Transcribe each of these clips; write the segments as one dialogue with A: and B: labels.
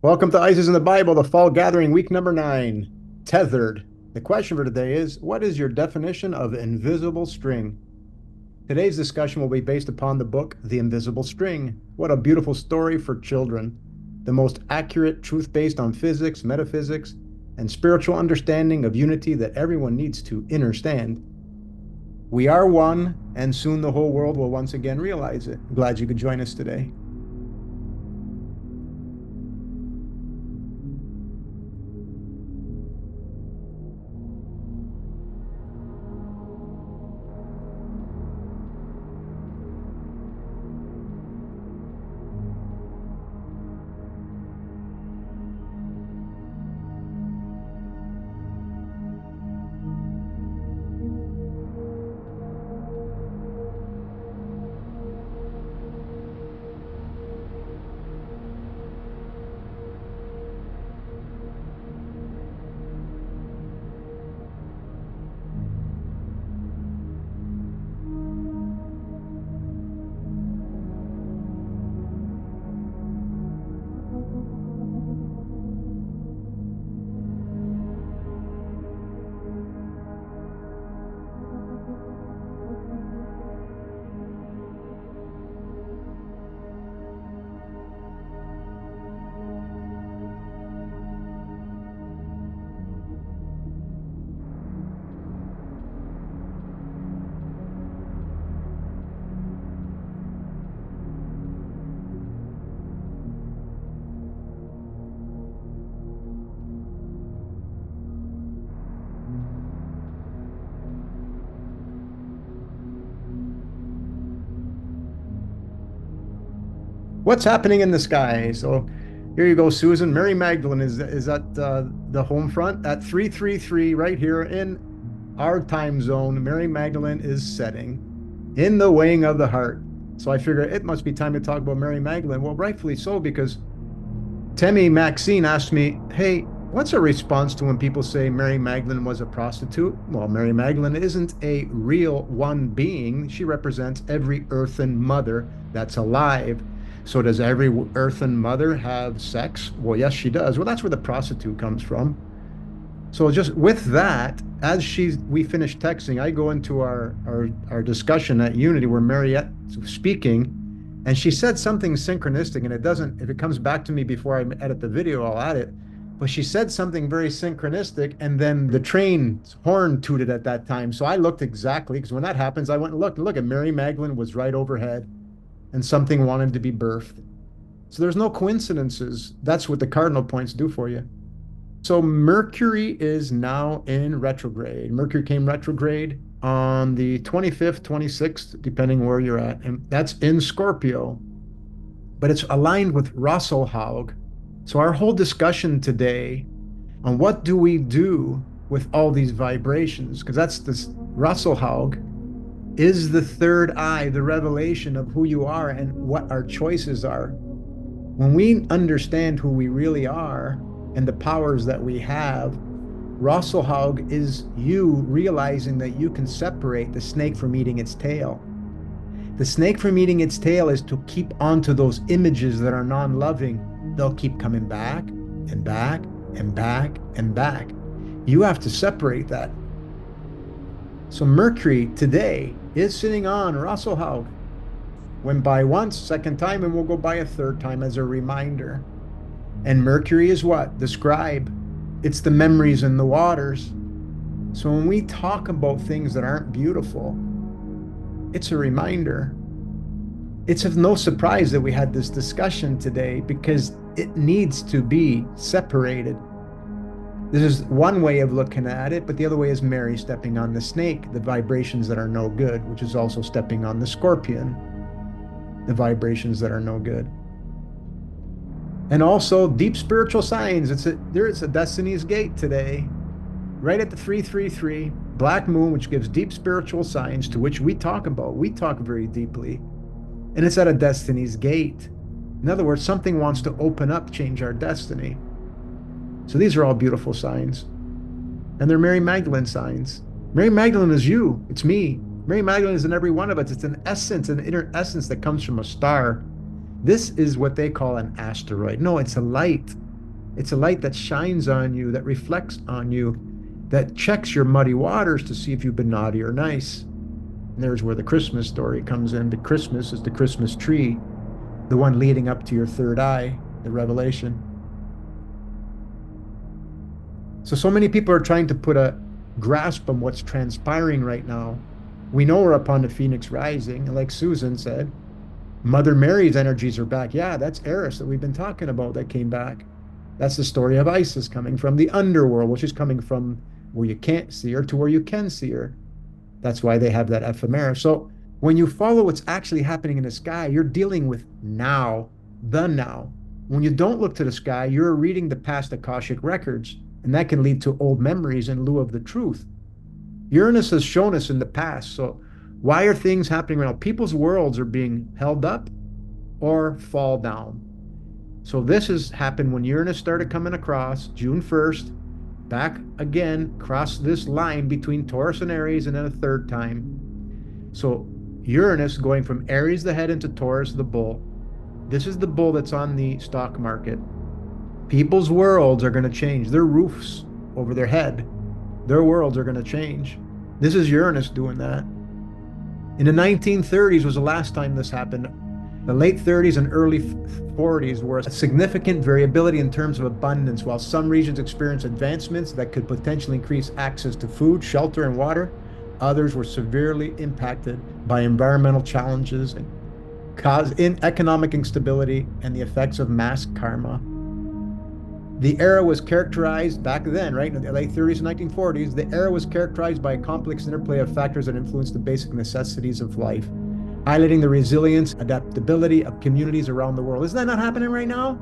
A: Welcome to Isis in the Bible, the Fall Gathering, week number 9, Tethered. The question for today is, what is your definition of invisible string? Today's discussion will be based upon the book, The Invisible String. What a beautiful story for children. The most accurate truth based on physics, metaphysics, and spiritual understanding of unity that everyone needs to understand. We are one, and soon the whole world will once again realize it. Glad you could join us today. What's happening in the sky? So here you go, Susan. Mary Magdalene is at the home front at 333 right here in our time zone. Mary Magdalene is setting in the weighing of the heart. So I figure it must be time to talk about Mary Magdalene. Well, rightfully so, because Temi Maxine asked me, hey, what's a response to when people say Mary Magdalene was a prostitute? Well, Mary Magdalene isn't a real one being. She represents every earthen mother that's alive. So does every earthen mother have sex? Well, yes, she does. Well, that's where the prostitute comes from. So just with that, as we finish texting, I go into our discussion at Unity where Mariette's speaking, and she said something synchronistic, and if it comes back to me before I edit the video, I'll add it. But she said something very synchronistic, and then the train's horn tooted at that time. So I looked exactly, because when that happens, I went and look, and Mary Magdalene was right overhead. And something wanted to be birthed. So there's no coincidences. That's what the cardinal points do for you. So Mercury is now in retrograde. Mercury came retrograde on the 25th, 26th, depending where you're at. And that's in Scorpio. But it's aligned with Rasselhaug. So our whole discussion today on what do we do with all these vibrations, because that's this Rasselhaug is the third eye, the revelation of who you are and what our choices are. When we understand who we really are and the powers that we have, Rasselhaug is you realizing that you can separate the snake from eating its tail. The snake from eating its tail is to keep onto those images that are non-loving. They'll keep coming back and back and back and back. You have to separate that. So Mercury today is sitting on Rasselhaug. Went by once, second time, and we'll go by a third time as a reminder. And Mercury is what? The scribe. It's the memories in the waters. So when we talk about things that aren't beautiful, it's a reminder. It's of no surprise that we had this discussion today because it needs to be separated. This is one way of looking at it, but the other way is Mary stepping on the snake, the vibrations that are no good, which is also stepping on the scorpion, the vibrations that are no good. And also deep spiritual signs. There's a Destiny's Gate today, right at the 333, black moon, which gives deep spiritual signs to which we talk about. We talk very deeply. And it's at a Destiny's Gate. In other words, something wants to open up, change our destiny. So these are all beautiful signs. And they're Mary Magdalene signs. Mary Magdalene is you. It's me. Mary Magdalene is in every one of us. It's an essence, an inner essence that comes from a star. This is what they call an asteroid. No, it's a light. It's a light that shines on you, that reflects on you, that checks your muddy waters to see if you've been naughty or nice. And there's where the Christmas story comes in. The Christmas is the Christmas tree, the one leading up to your third eye, the revelation. So many people are trying to put a grasp on what's transpiring right now. We know we're upon the Phoenix rising. And like Susan said, Mother Mary's energies are back. Yeah, that's Eris that we've been talking about that came back. That's the story of Isis coming from the underworld, which is coming from where you can't see her to where you can see her. That's why they have that ephemeris. So when you follow what's actually happening in the sky, you're dealing with now, the now. When you don't look to the sky, you're reading the past Akashic records, and that can lead to old memories in lieu of the truth. Uranus has shown us in the past. So why are things happening right now? People's worlds are being held up or fall down. So this has happened when Uranus started coming across June 1st, back again, cross this line between Taurus and Aries, and then a third time. So Uranus going from Aries, the head, into Taurus, the bull. This is the bull that's on the stock market. People's worlds are going to change. Their roofs over their head, their worlds are going to change. This is Uranus doing that. In the 1930s was the last time this happened. The late 30s and early 40s were a significant variability in terms of abundance. While some regions experienced advancements that could potentially increase access to food, shelter, and water, others were severely impacted by environmental challenges and economic instability and the effects of mass karma. The era was characterized back then, right, in the late 30s and 1940s, the era was characterized by a complex interplay of factors that influenced the basic necessities of life, highlighting the resilience, adaptability of communities around the world. Isn't that not happening right now?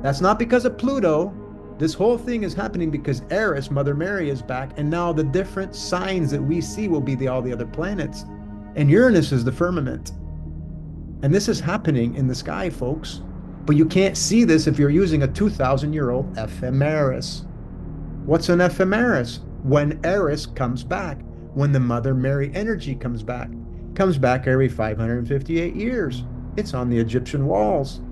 A: That's not because of Pluto. This whole thing is happening because Eris, Mother Mary, is back, and now the different signs that we see will be all the other planets. And Uranus is the firmament. And this is happening in the sky, folks. But you can't see this if you're using a 2,000-year-old ephemeris. What's an ephemeris? When Eris comes back, when the Mother Mary energy comes back every 558 years. It's on the Egyptian walls.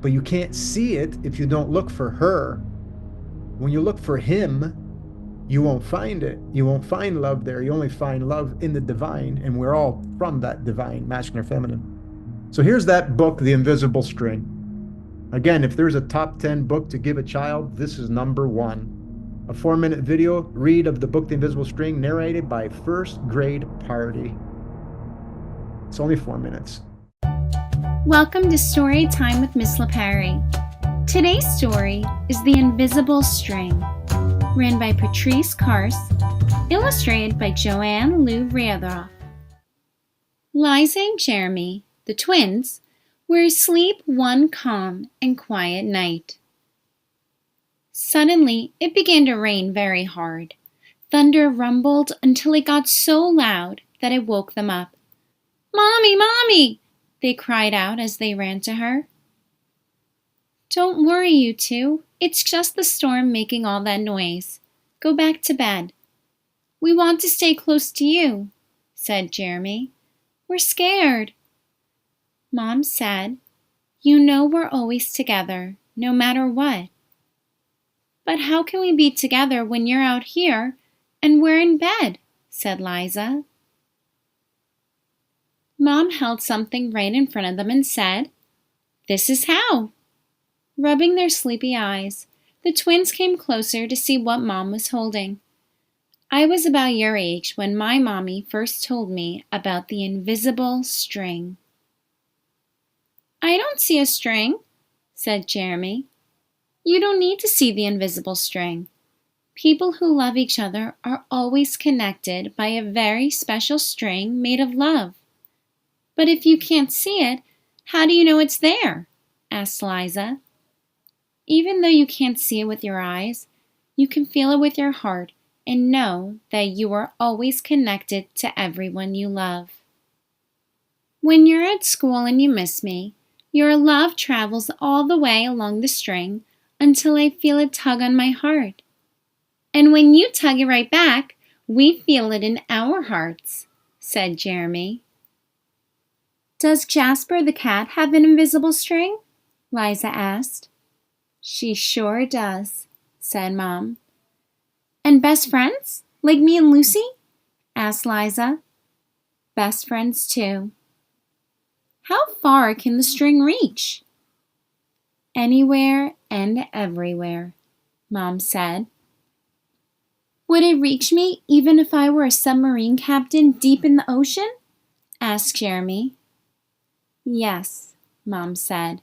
A: But you can't see it if you don't look for her. When you look for him, you won't find it. You won't find love there. You only find love in the divine, and we're all from that divine, masculine or feminine. So here's that book, The Invisible String. Again, if there's a top 10 book to give a child, this is number 1. A 4-minute video read of the book The Invisible String, narrated by first grade Party. It's only 4 minutes.
B: Welcome to Story Time with Miss LaPerry. Today's story is The Invisible String, written by Patrice Karst, illustrated by Joanne Lou Riedroff. Liza and Jeremy, the twins, were asleep one calm and quiet night. Suddenly, it began to rain very hard. Thunder rumbled until it got so loud that it woke them up. "Mommy, Mommy!" they cried out as they ran to her. "Don't worry, you two. It's just the storm making all that noise. Go back to bed." "We want to stay close to you," said Jeremy. "We're scared." Mom said, "You know we're always together, no matter what." "But how can we be together when you're out here and we're in bed?" said Liza. Mom held something right in front of them and said, "This is how." Rubbing their sleepy eyes, the twins came closer to see what Mom was holding. I was about your age when my mommy first told me about the invisible string. "I don't see a string," said Jeremy. "You don't need to see the invisible string. People who love each other are always connected by a very special string made of love." "But if you can't see it, how do you know it's there?" asked Liza. "Even though you can't see it with your eyes, you can feel it with your heart and know that you are always connected to everyone you love. When you're at school and you miss me, your love travels all the way along the string until I feel it tug on my heart. And when you tug it right back, we feel it in our hearts," said Jeremy. "Does Jasper the cat have an invisible string?" Liza asked. She sure does, said Mom. And best friends? Like me and Lucy? Asked Liza. Best friends too. How far can the string reach? Anywhere and everywhere, Mom said. Would it reach me even if I were a submarine captain deep in the ocean? Asked Jeremy. Yes, Mom said.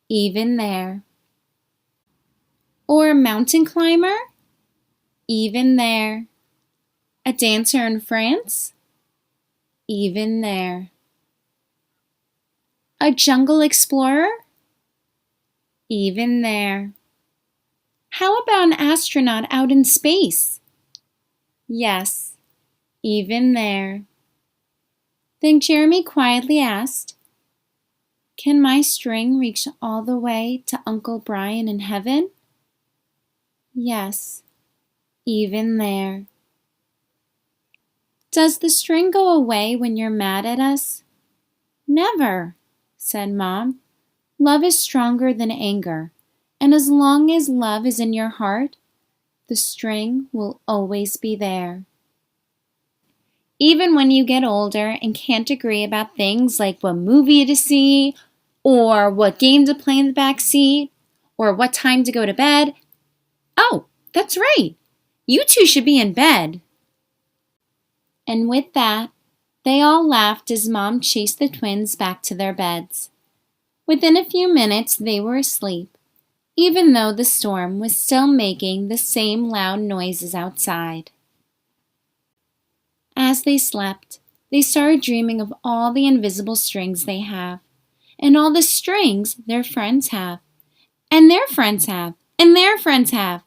B: Even there. Or a mountain climber? Even there. A dancer in France? Even there. A jungle explorer? Even there. How about an astronaut out in space? Yes, even there. Then Jeremy quietly asked, Can my string reach all the way to Uncle Brian in heaven? Yes, even there. Does the string go away when you're mad at us? Never, said Mom. Love is stronger than anger, and as long as love is in your heart, the string will always be there. Even when you get older and can't agree about things like what movie to see, or what game to play in the back seat, or what time to go to bed. Oh, that's right. You two should be in bed. And with that, they all laughed as Mom chased the twins back to their beds. Within a few minutes, they were asleep, even though the storm was still making the same loud noises outside. As they slept, they started dreaming of all the invisible strings they have, and all the strings their friends have, and their friends have, and their friends have,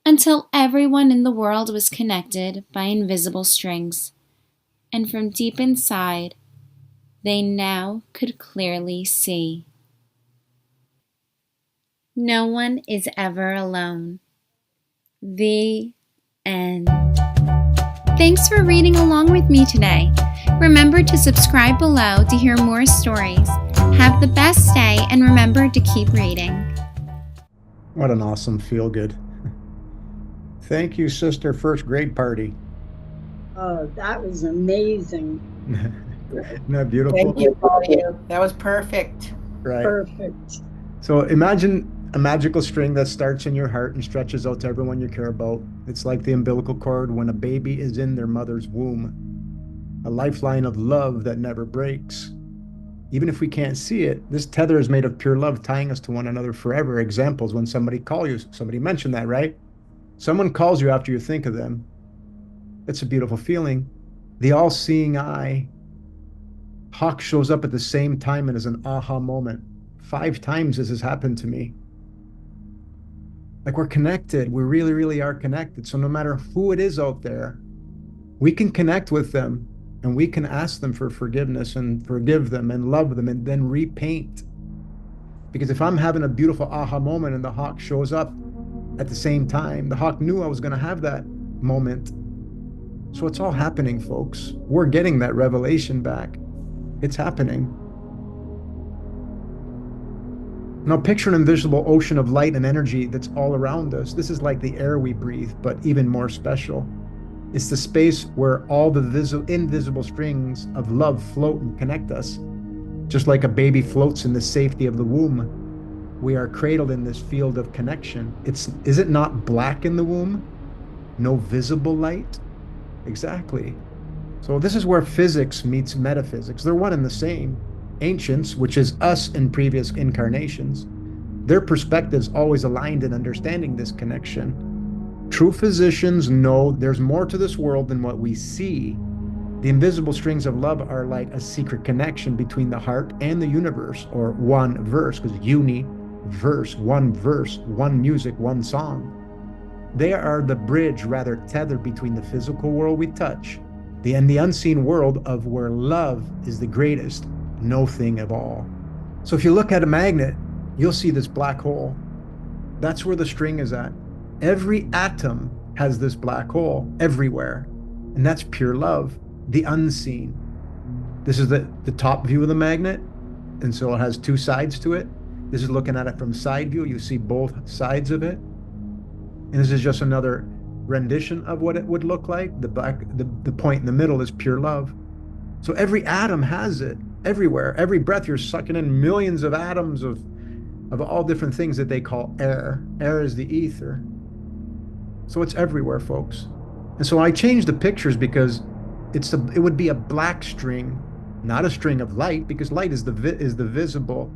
B: until everyone in the world was connected by invisible strings. And from deep inside, they now could clearly see. No one is ever alone. The end. Thanks for reading along with me today. Remember to subscribe below to hear more stories. Have the best day and remember to keep reading.
A: What an awesome feel-good. Thank you, sister. First grade party.
C: Oh, that was amazing.
A: Isn't that beautiful?
D: Thank you, Claudia. That was perfect.
A: Right.
C: Perfect.
A: So imagine a magical string that starts in your heart and stretches out to everyone you care about. It's like the umbilical cord when a baby is in their mother's womb. A lifeline of love that never breaks. Even if we can't see it, this tether is made of pure love, tying us to one another forever. Examples, when somebody calls you, somebody mentioned that, right? Someone calls you after you think of them. It's a beautiful feeling. The all-seeing eye. Hawk shows up at the same time and is an aha moment. 5 times this has happened to me. Like, we're connected. We really, really are connected. So no matter who it is out there, we can connect with them and we can ask them for forgiveness and forgive them and love them and then repaint. Because if I'm having a beautiful aha moment and the hawk shows up at the same time, the hawk knew I was going to have that moment. So it's all happening, folks. We're getting that revelation back. It's happening. Now picture an invisible ocean of light and energy that's all around us. This is like the air we breathe, but even more special. It's the space where all the invisible strings of love float and connect us. Just like a baby floats in the safety of the womb, we are cradled in this field of connection. Is it not black in the womb? No visible light? Exactly. So this is where physics meets metaphysics. They're one and the same. Ancients, which is us in previous incarnations, their perspectives always aligned in understanding this connection. True physicians know there's more to this world than what we see. The invisible strings of love are like a secret connection between the heart and the universe, or one verse, because universe, one music, one song. They are the bridge, rather tethered between the physical world we touch, and the unseen world of where love is the greatest no thing of all. So if you look at a magnet, you'll see this black hole. That's where the string is at. Every atom has this black hole everywhere. And that's pure love, the unseen. This is the top view of the magnet. And so it has 2 sides to it. This is looking at it from side view. You see both sides of it. And this is just another rendition of what it would look like. The point in the middle is pure love. So every atom has it everywhere. Every breath, you're sucking in millions of atoms of all different things that they call air. Air is the ether. So it's everywhere, folks. And so I changed the pictures because it would be a black string, not a string of light, because light is the visible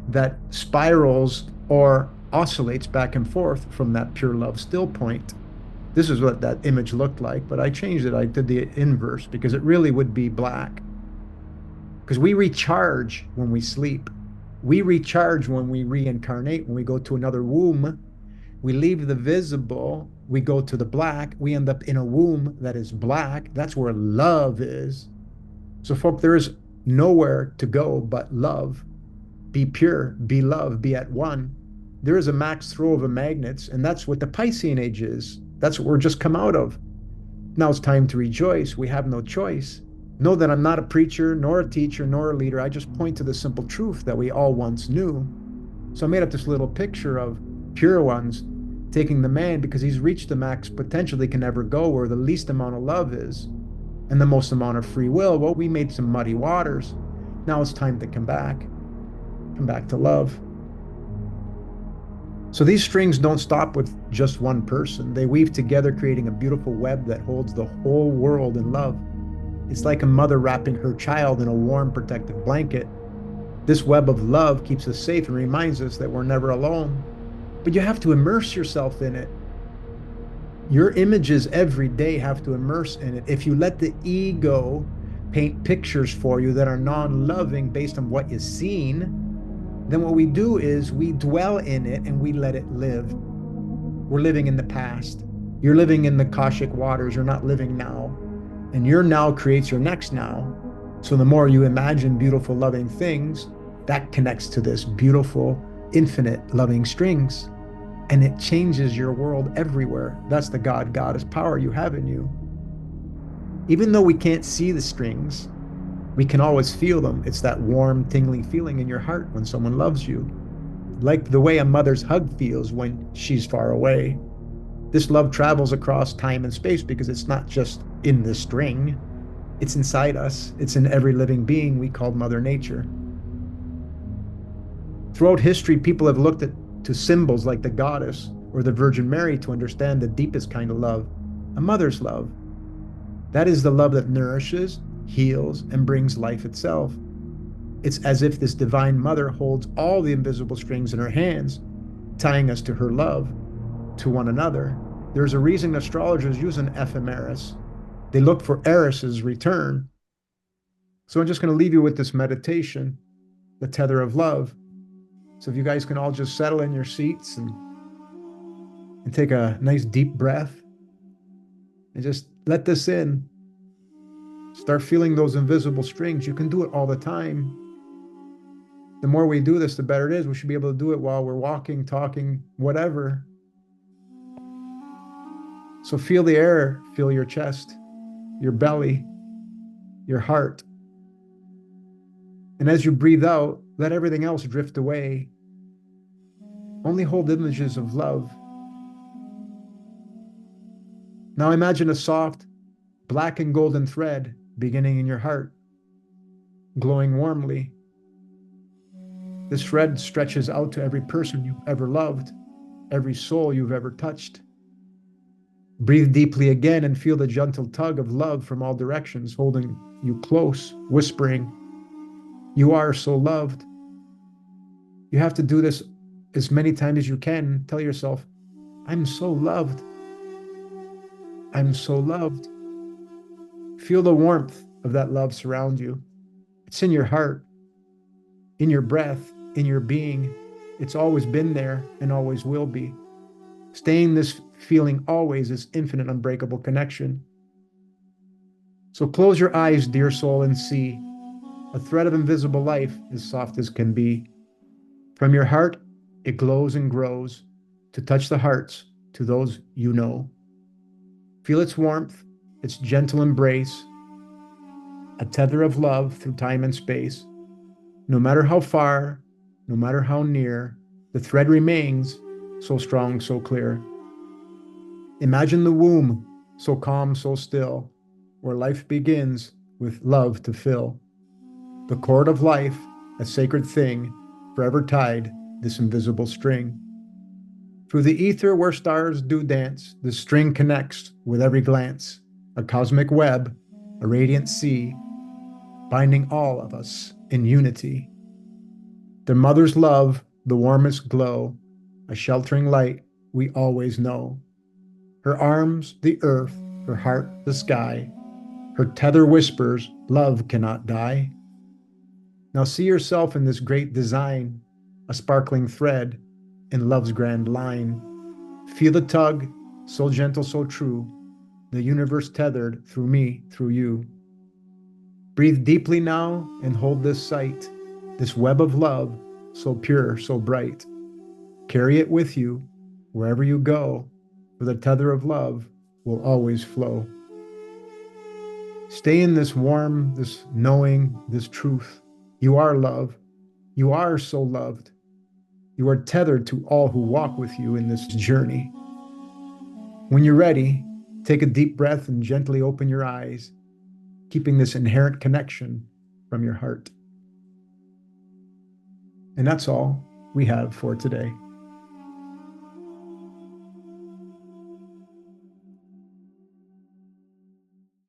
A: that spirals or oscillates back and forth from that pure love still point. This is what that image looked like, but I changed it. I did the inverse because it really would be black. Because we recharge when we sleep. We recharge when we reincarnate, when we go to another womb. We leave the visible, we go to the black, we end up in a womb that is black. That's where love is. So, folk, there is nowhere to go but love. Be pure, be love, be at one. There is a max throw of a magnets, and that's what the Piscean age is. That's what we're just come out of. Now it's time to rejoice. We have no choice. Know that I'm not a preacher, nor a teacher, nor a leader. I just point to the simple truth that we all once knew. So I made up this little picture of pure ones taking the man because he's reached the max potential they can ever go, where the least amount of love is and the most amount of free will. Well, we made some muddy waters. Now it's time to come back to love. So these strings don't stop with just one person. They weave together, creating a beautiful web that holds the whole world in love. It's like a mother wrapping her child in a warm, protective blanket. This web of love keeps us safe and reminds us that we're never alone. But you have to immerse yourself in it. Your images every day have to immerse in it. If you let the ego paint pictures for you that are non-loving based on what you've seen, then what we do is we dwell in it and we let it live. We're living in the past. You're living in the Akashic waters. You're not living now. And your now creates your next now. So the more you imagine beautiful, loving things, that connects to this beautiful, infinite, loving strings. And it changes your world everywhere. That's the God, Goddess power you have in you. Even though we can't see the strings, we can always feel them. It's that warm, tingling feeling in your heart when someone loves you. Like the way a mother's hug feels when she's far away. This love travels across time and space because it's not just in the string. It's inside us. It's in every living being we call Mother Nature. Throughout history, people have looked to symbols like the goddess or the Virgin Mary to understand the deepest kind of love, a mother's love. That is the love that nourishes, heals, and brings life itself. It's as if this divine mother holds all the invisible strings in her hands, tying us to her love, to one another. There's a reason astrologers use an ephemeris. They look for Eris's return. So I'm just going to leave you with this meditation, the tether of love. So if you guys can all just settle in your seats and take a nice deep breath and just let this in. Start feeling those invisible strings. You can do it all the time. The more we do this, the better it is. We should be able to do it while we're walking, talking, whatever. So feel the air, feel your chest, your belly, your heart. And as you breathe out, let everything else drift away. Only hold images of love. Now imagine a soft, black and golden thread beginning in your heart, glowing warmly. This thread stretches out to every person you've ever loved, every soul you've ever touched. Breathe deeply again and feel the gentle tug of love from all directions, holding you close, whispering, "You are so loved." You have to do this as many times as you can. Tell yourself, "I'm so loved. I'm so loved." Feel the warmth of that love surround you. It's in your heart, in your breath, in your being. It's always been there and always will be. Stay in this feeling always is infinite, unbreakable connection. So close your eyes, dear soul, and see a thread of invisible life as soft as can be. From your heart, it glows and grows to touch the hearts to those you know. Feel its warmth, its gentle embrace, a tether of love through time and space. No matter how far, no matter how near, the thread remains so strong, so clear. Imagine the womb, so calm, so still, where life begins with love to fill. The cord of life, a sacred thing, forever tied this invisible string. Through the ether where stars do dance, the string connects with every glance, a cosmic web, a radiant sea, binding all of us in unity. The mother's love, the warmest glow, a sheltering light we always know. Her arms, the earth, her heart, the sky, her tether whispers, love cannot die. Now see yourself in this great design, a sparkling thread in love's grand line. Feel the tug, so gentle, so true, the universe tethered through me, through you. Breathe deeply now and hold this sight, this web of love, so pure, so bright. Carry it with you wherever you go, for the tether of love will always flow. Stay in this warm, this knowing, this truth. You are love. You are so loved. You are tethered to all who walk with you in this journey. When you're ready, take a deep breath and gently open your eyes, keeping this inherent connection from your heart. And that's all we have for today.